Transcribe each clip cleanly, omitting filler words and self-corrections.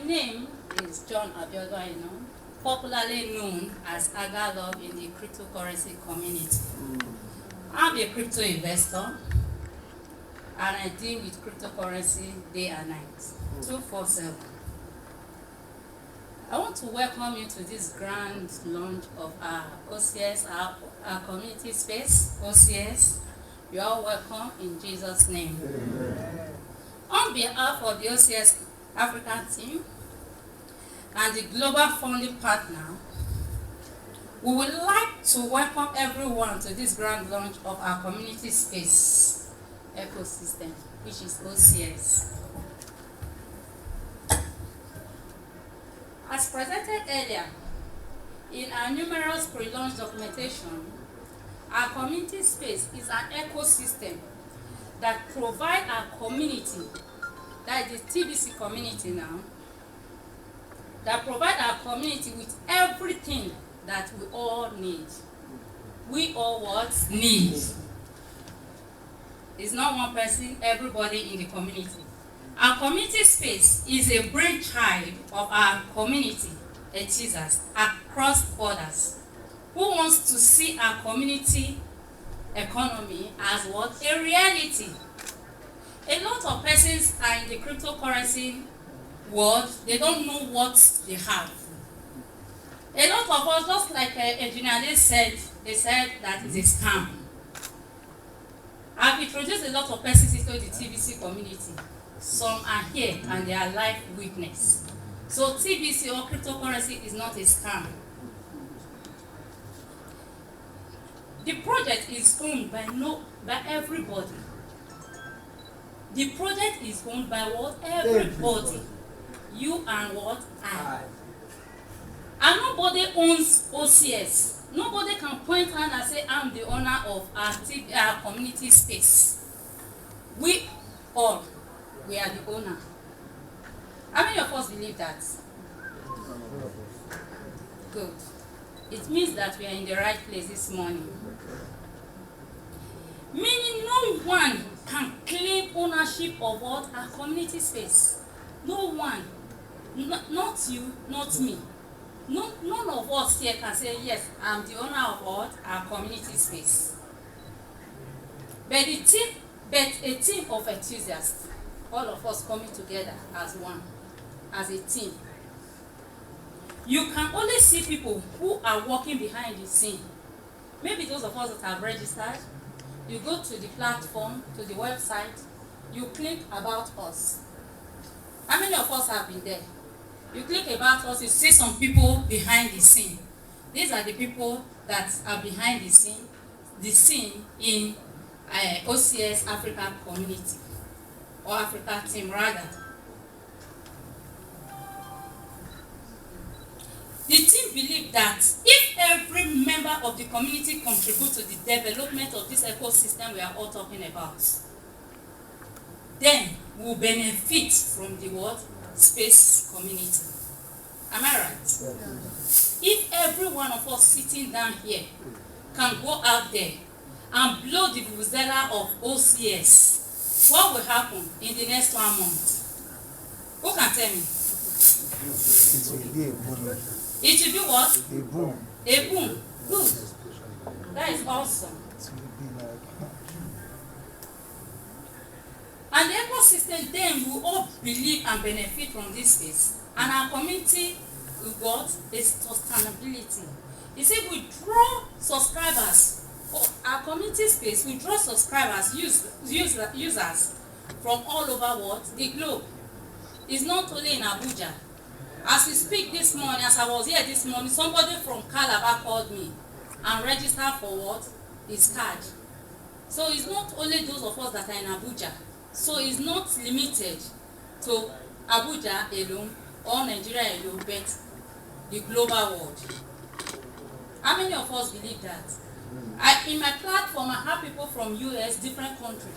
name is John Abiodun Aina, popularly known as Agalove in the cryptocurrency community. I'm a crypto investor and I deal with cryptocurrency day and night, 247. I want to welcome you to this grand launch of our OCS, our community space, OCS. You are welcome in Jesus' name. Amen. On behalf of the OCS Africa team and the global funding partner, we would like to welcome everyone to this grand launch of our community space ecosystem, which is OCS. As presented earlier, in our numerous pre-launch documentation, our community space is an ecosystem that provides our community, that is the TBC community now, that provides our community with everything that we all need. We all what? Need. It's not one person, everybody in the community. Our community space is a brainchild of our community, Echizas, across borders, who wants to see our community economy as what? A reality. A lot of persons are in the cryptocurrency world, they don't know what they have. A lot of us, just like engineer said, they said that is a scam. I've introduced a lot of persons into the TBC community. Some are here and they are live witness. So TBC or cryptocurrency is not a scam. The project is owned by everybody. The project is owned by what? Everybody. You and what? I. And nobody owns OCS. Nobody can point hand and say, I'm the owner of our community space. We all, we are the owner. How many of us believe that? Good. It means that we are in the right place this morning. Meaning no one can claim ownership of what? Our community space. No one. Not you, not me. None of us here can say, yes, I'm the owner of what? Our community space. But a team of enthusiasts, all of us coming together as one, as a team. You can only see people who are working behind the scene. Maybe those of us that have registered, you go to the platform, to the website, you click about us. How many of us have been there? You click about us, you see some people behind the scene. These are the people that are behind the scene in OCS Africa community, or Africa team rather. The team believe that if every member of the community contributes to the development of this ecosystem we are all talking about, then we'll benefit from the what? Space community. Am I right? Yeah. If every one of us sitting down here can go out there and blow the vuvuzela of OCS, what will happen in the next 1 month? Who can tell me? It will be a boom. It will be what? A boom. A boom. Good. That is awesome. It will be like... And the ecosystem then will all believe and benefit from this space. And our community will what? Is sustainability. You see, we draw subscribers. For our community space, we draw subscribers, users from all over what? The globe. It's not only in Abuja. As we speak this morning, as I was here this morning, somebody from Calabar called me and registered for what? His card. So it's not only those of us that are in Abuja. So it's not limited to Abuja alone or Nigeria alone, but the global world. How many of us believe that? In my platform, I have people from US, different countries,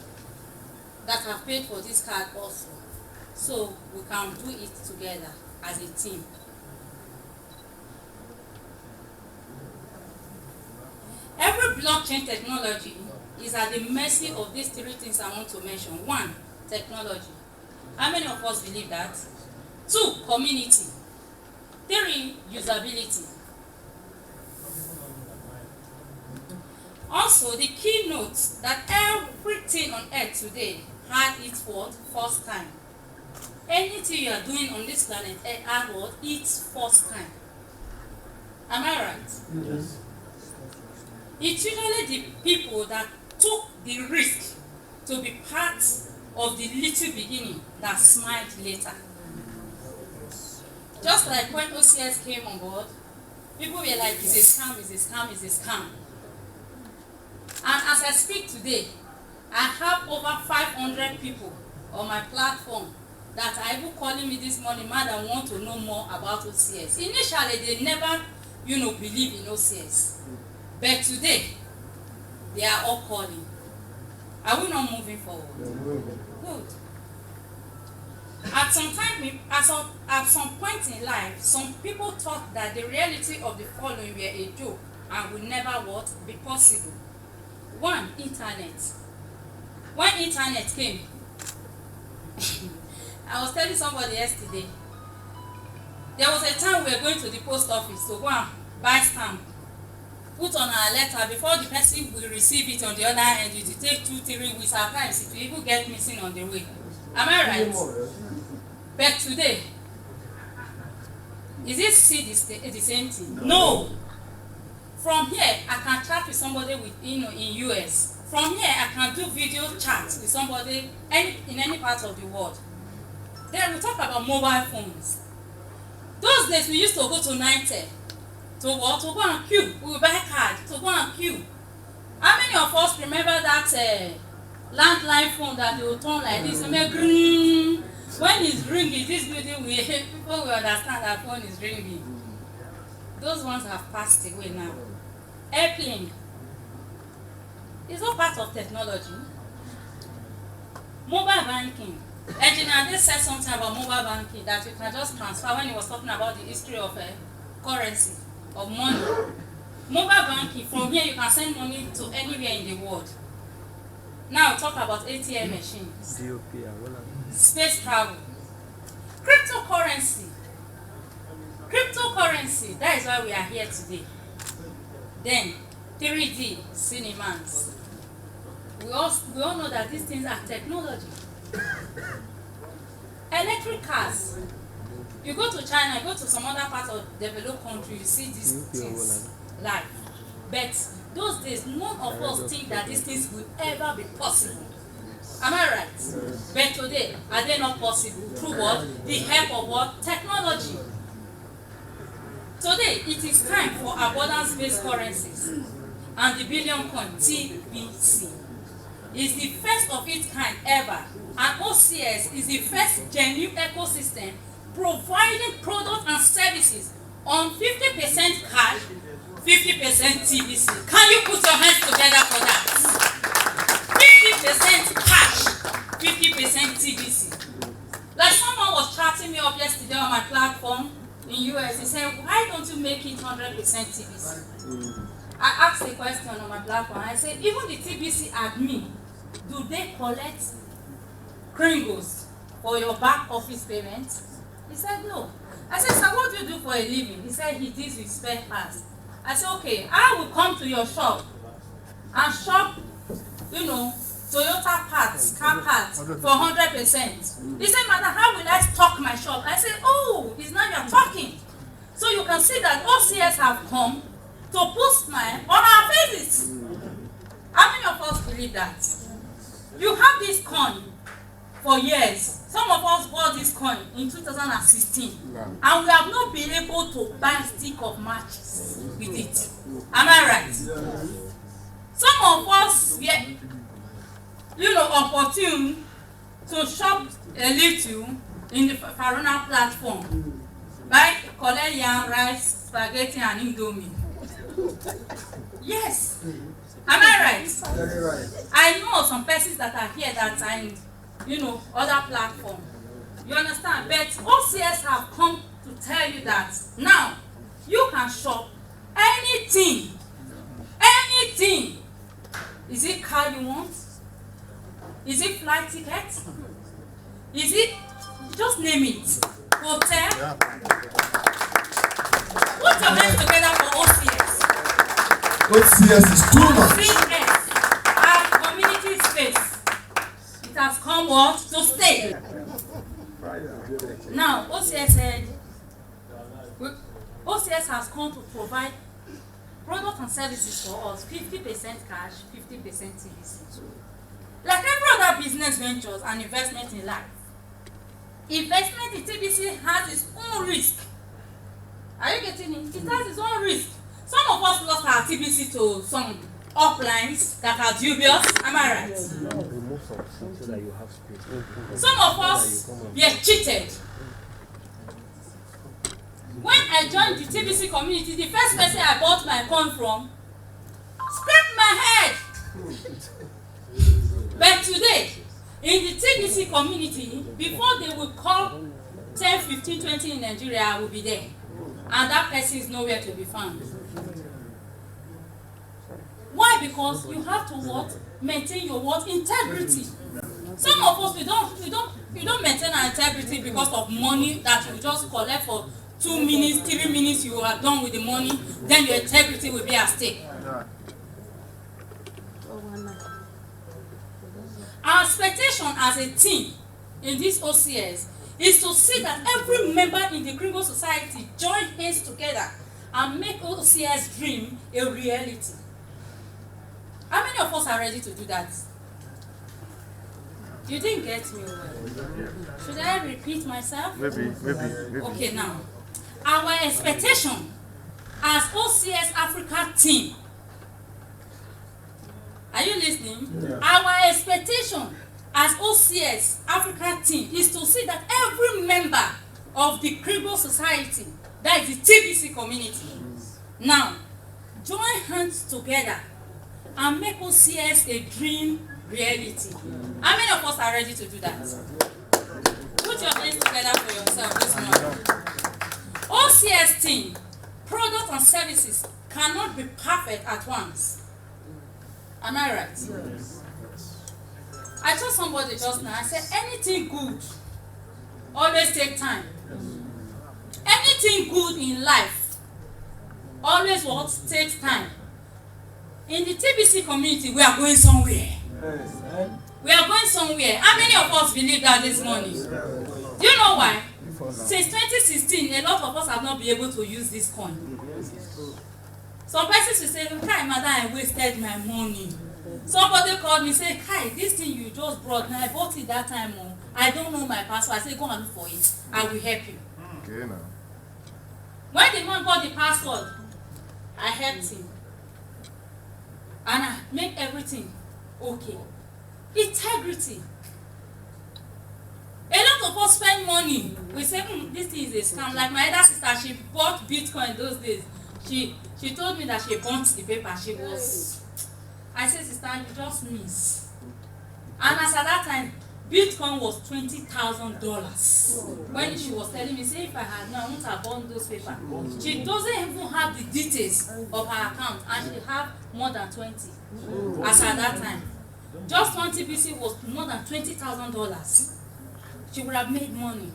that have paid for this card also. So we can do it together as a team. Every blockchain technology is at the mercy of these three things I want to mention. One, technology. How many of us believe that? 2, community. 3, usability. Also, the keynote that everything on earth today had its what? First time. Anything you are doing on this planet had what? Its first time. Am I right? Yes. It's usually the people that took the risk to be part of the little beginning that smiled later. Just like when OCS came on board, people were like, it's a scam, it's a scam, it's a scam. And as I speak today, I have over 500 people on my platform that are even calling me this morning, man, that want to know more about OCS. Initially, they never, believe in OCS. But today, they are all calling. Are we not moving forward? Good. At some point in life, some people thought that the reality of the following were a joke and would never be possible. 1, internet. When internet came, I was telling somebody yesterday, there was a time we were going to the post office to go and buy stamp, put on our letter before the person will receive it on the other end. It will take 2-3 weeks. At times it will even get missing on the way. Am I right? But today, is it still the same thing? No. From here, I can chat with somebody in US. From here, I can do video chat with somebody in any part of the world. Then we talk about mobile phones. Those days we used to go to 90 to what? To go and queue. We would buy card to go and queue. How many of us remember that landline phone that they would turn like this? When it's ringing, this building, people will understand that phone is ringing. Those ones have passed away now. Airplane is all part of technology. Mobile banking. Engineer, they said something about mobile banking that you can just transfer when he was talking about the history of currency, of money. Mobile banking, from here you can send money to anywhere in the world. Now talk about ATM machines. Space travel. Cryptocurrency. Cryptocurrency, that is why we are here today. Then 3D cinemas. We all know that these things are technology. Electric cars. You go to China, you go to some other part of developed country, you see these things live. But those days, none of us think that these things will ever be possible. Am I right? But today, are they not possible? Through what? The help of what? Technology. Today, it is time for abundance-based currencies and the billion coin TBC. Is the first of its kind ever, and OCS is the first genuine ecosystem providing products and services on 50% cash, 50% TBC. Can you put your hands together for that? 50% cash, 50% TBC. Like someone was chatting me up yesterday on my platform in US. He said, why don't you make it 100% TBC? I asked a question on my platform. I said, even the TBC admin, do they collect kringles for your back office payments? He said, no. I said, sir, what do you do for a living? He said, he deals with spare parts. I said, okay, I will come to your shop and shop, Toyota parts, car parts for 100%. He said, madam, how will I stock my shop? I said, oh, it's now you're talking. So you can see that OCS have come to put smile on our faces. How many of us believe that? You have this coin for years. Some of us bought this coin in 2016, and we have not been able to buy a stick of matches with it. Am I right? Some of us were, opportune to shop a little in the Faruna platform, buy collect yam, rice, spaghetti, and indomie. Yes. Am I right? Very right. I know some persons that are here that are in, other platform. You understand? But OCS have come to tell you that now you can shop anything. Anything. Is it car you want? Is it flight ticket? Is it, just name it. hotel. Put your hands together for OCS. OCS is too much. OCS, our community space. It has come what? To stay. Now, OCS said, OCS has come to provide products and services for us, 50% cash, 50% TBC. Like every other business ventures and investment in life, investment in TBC has its own risk. Are you getting it? It has its own risk. Some of us lost our TBC to some uplines that are dubious. Am I right? Some of us were cheated. When I joined the TBC community, the first person I bought my coin from scraped my head. But today, in the TBC community, before they will call 10, 15, 20 in Nigeria, I will be there. And that person is nowhere to be found. Why? Because you have to what? Maintain your what? Integrity. Some of us we don't maintain our integrity because of money that you just collect for 2 minutes, 3 minutes, you are done with the money, then your integrity will be at stake. Our expectation as a team in this OCS is to see that every member in the Kringle society join hands together and make OCS dream a reality. How many of us are ready to do that? You didn't get me well. Should I repeat myself? Maybe. Okay, now. Our expectation as OCS Africa team. Are you listening? Yeah. Our expectation as OCS Africa team is to see that every member of the Kringle society, that is the TBC community, now join hands together and make OCS a dream reality. How many of us are ready to do that? Put your hands together for yourself this morning. OCS team, products and services cannot be perfect at once. Am I right? Yes. I told somebody just now, I said anything good always take time. Anything good in life always what? Takes time. In the TBC community, we are going somewhere. Yes. We are going somewhere. How many of us believe that this morning? Do you know why? Since 2016, a lot of us have not been able to use this coin. Some persons will say, Kai, madam, I wasted my money. Somebody called me and said, Kai, this thing you just brought, now I bought it that time. Oh, I don't know my password. I said, go and look for it. I will help you. Okay, now. When the man got the password, I helped him. And I make everything okay. Integrity. A lot of us spend money. We say, this thing is a scam. Like my other sister, she bought Bitcoin those days. She told me that she burnt the paper. I said, sister, you just miss. And as at that time, Bitcoin was $20,000. When she was telling me, say, if I had known, I wouldn't have bought those papers. She doesn't even have the details of her account, and she have more than 20. As at that time, just one TBC was more than $20,000. She would have made money.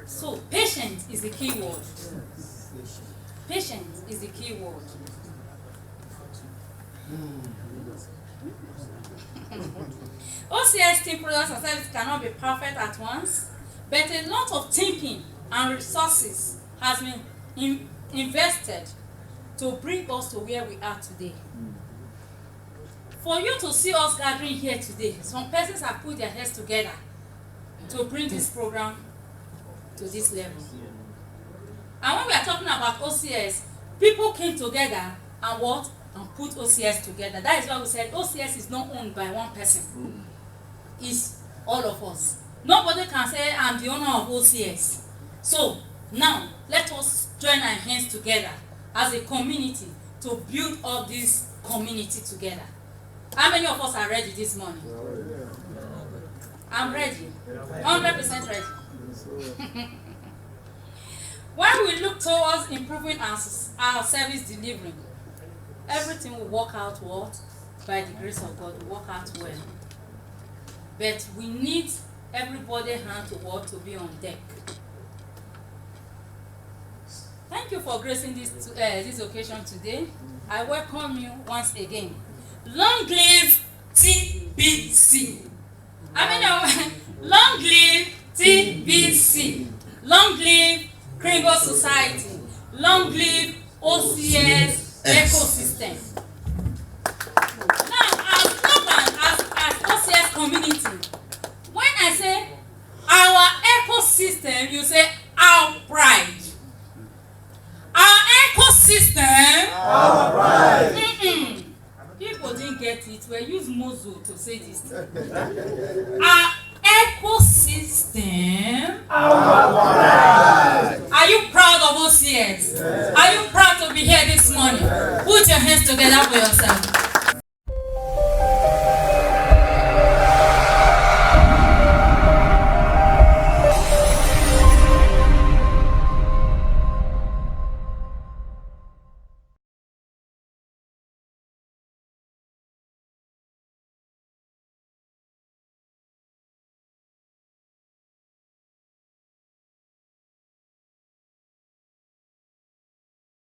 So, patience is the key word. Patience is the key word. OCS team products and services cannot be perfect at once, but a lot of thinking and resources has been invested to bring us to where we are today. For you to see us gathering here today, some persons have put their heads together to bring this program to this level. And when we are talking about OCS, people came together and what? And put OCS together. That is why we said OCS is not owned by one person. It's all of us. Nobody can say, I'm the owner of OCS. So, now, let us join our hands together as a community to build up this community together. How many of us are ready this morning? I'm ready. 100% ready. When we look towards improving our service delivery, everything will work out what? By the grace of God, will work out well. But we need everybody hand to work to be on deck. Thank you for gracing this occasion today. I welcome you once again. Long live TBC. Long live TBC. Long live Kringle Society. Long live OCS ecosystem. Now, as OCS community, when I say our ecosystem, you say our pride. Our ecosystem. Our pride. People didn't get it. We use Mozo to say this. Our ecosystem. Our pride. Are you proud of OCS? Are you proud to be here this morning? Put your hands together for yourself.